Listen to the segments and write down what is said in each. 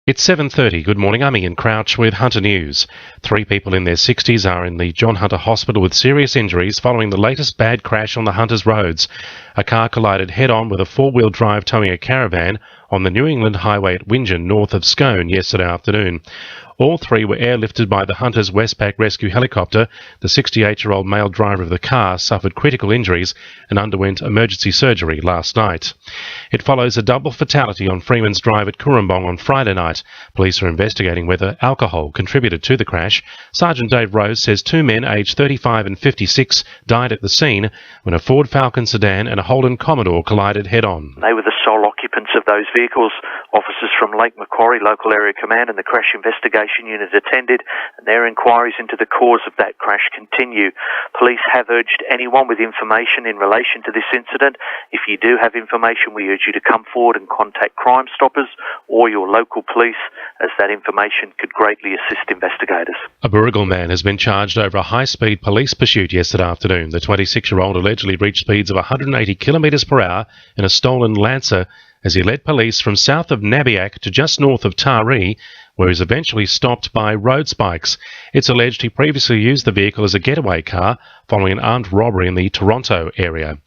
It's 7:30. Good morning. I'm Ian Crouch with Hunter News. 3 people in their 60s are in the John Hunter Hospital with serious injuries following the latest bad crash on the Hunters roads. A car collided head-on with a four-wheel drive towing a caravan on the New England Highway at Wingen, north of Scone, yesterday afternoon. All 3 were airlifted by the Hunters Westpac rescue helicopter. The 68-year-old male driver of the car suffered critical injuries and underwent emergency surgery last night. It follows a double fatality on Freeman's Drive at Cooranbong on Friday night. Police are investigating whether alcohol contributed to the crash. Sergeant Dave Rose says 2 men aged 35 and 56 died at the scene when a Ford Falcon sedan and a Holden Commodore collided head-on. They were the sole occupants of those vehicles. Officers from Lake Macquarie Local Area Command and the Crash Investigation Unit attended, and their inquiries into the cause of that crash continue. Police have urged anyone with information in relation to this incident. If you do have information, we urge you to come forward and contact Crime Stoppers or your local police, as that information could greatly assist investigators. A Burrigal man has been charged over a high-speed police pursuit yesterday afternoon. The 26-year-old allegedly reached speeds of 180 kilometres per hour in a stolen Lancer as he led police from south of Nabiac to just north of Taree, where he was eventually stopped by road spikes. It's alleged he previously used the vehicle as a getaway car following an armed robbery in the Toronto area.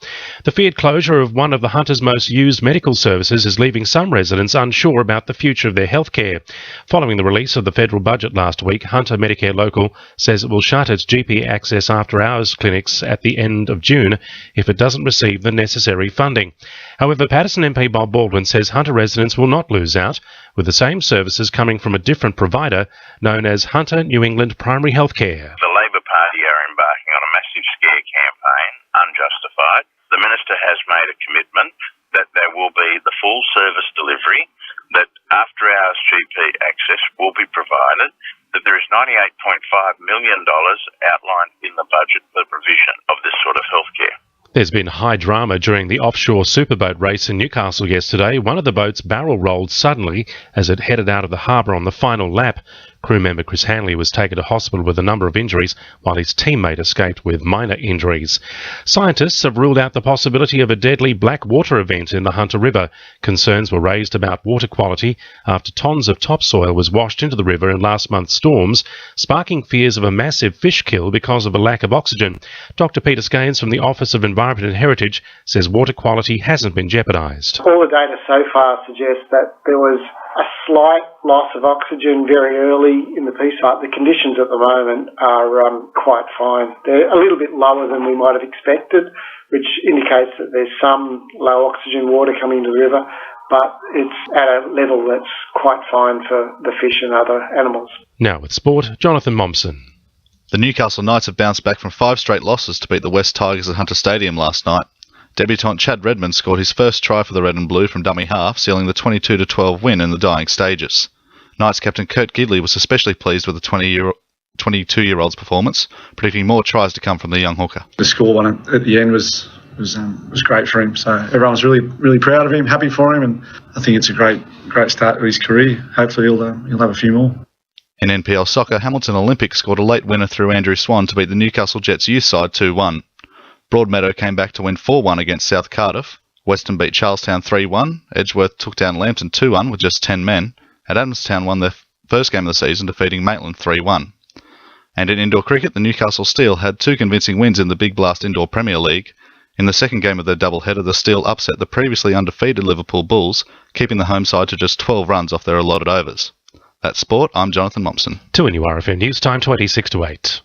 The feared closure of one of the Hunters' most used medical services is leaving some residents unsure about the future of their health care. Following the release of the federal budget last week, Hunter Medicare Local says it will shut its GP access after-hours clinics at the end of June if it doesn't receive the necessary funding. However, Paterson MP Bob Baldwin says Hunter residents will not lose out, with the same services coming from a different provider known as Hunter New England Primary Healthcare. The Labor Party are embarking on a massive scare campaign, unjustified. The Minister has made a commitment that there will be the full service delivery, that after-hours GP access will be provided, that there is $98.5 million outlined in the budget for the provision of this sort of healthcare. There's been high drama during the offshore superboat race in Newcastle yesterday. One of the boats barrel rolled suddenly as it headed out of the harbour on the final lap. Crew member Chris Hanley was taken to hospital with a number of injuries, while his teammate escaped with minor injuries. Scientists have ruled out the possibility of a deadly black water event in the Hunter River. Concerns were raised about water quality after tons of topsoil was washed into the river in last month's storms, sparking fears of a massive fish kill because of a lack of oxygen. Dr. Peter Scaines from the Office of Environment and Heritage says water quality hasn't been jeopardised. All the data so far suggests that there was a slight loss of oxygen very early in the piece. The conditions at the moment are quite fine. They're a little bit lower than we might have expected, which indicates that there's some low oxygen water coming into the river, but it's at a level that's quite fine for the fish and other animals. Now with sport, Jonathan Momsen. The Newcastle Knights have bounced back from 5 straight losses to beat the West Tigers at Hunter Stadium last night. Debutant Chad Redmond scored his first try for the Red and Blue from dummy half, sealing the 22-12 win in the dying stages. Knights captain Kurt Gidley was especially pleased with the 22-year-old's performance, predicting more tries to come from the young hooker. The score one at the end was great for him, so everyone's really proud of him, happy for him, and I think it's a great start to his career. Hopefully he'll have a few more. In NPL soccer, Hamilton Olympic scored a late winner through Andrew Swan to beat the Newcastle Jets youth side 2-1. Broadmeadow came back to win 4-1 against South Cardiff. Western beat Charlestown 3-1. Edgeworth took down Lambton 2-1 with just 10 men. And Adamstown won their first game of the season, defeating Maitland 3-1. And in indoor cricket, the Newcastle Steel had 2 convincing wins in the Big Blast Indoor Premier League. In the second game of their doubleheader, the Steel upset the previously undefeated Liverpool Bulls, keeping the home side to just 12 runs off their allotted overs. That's sport. I'm Jonathan Momsen. To NURFM News Time 26 to 8.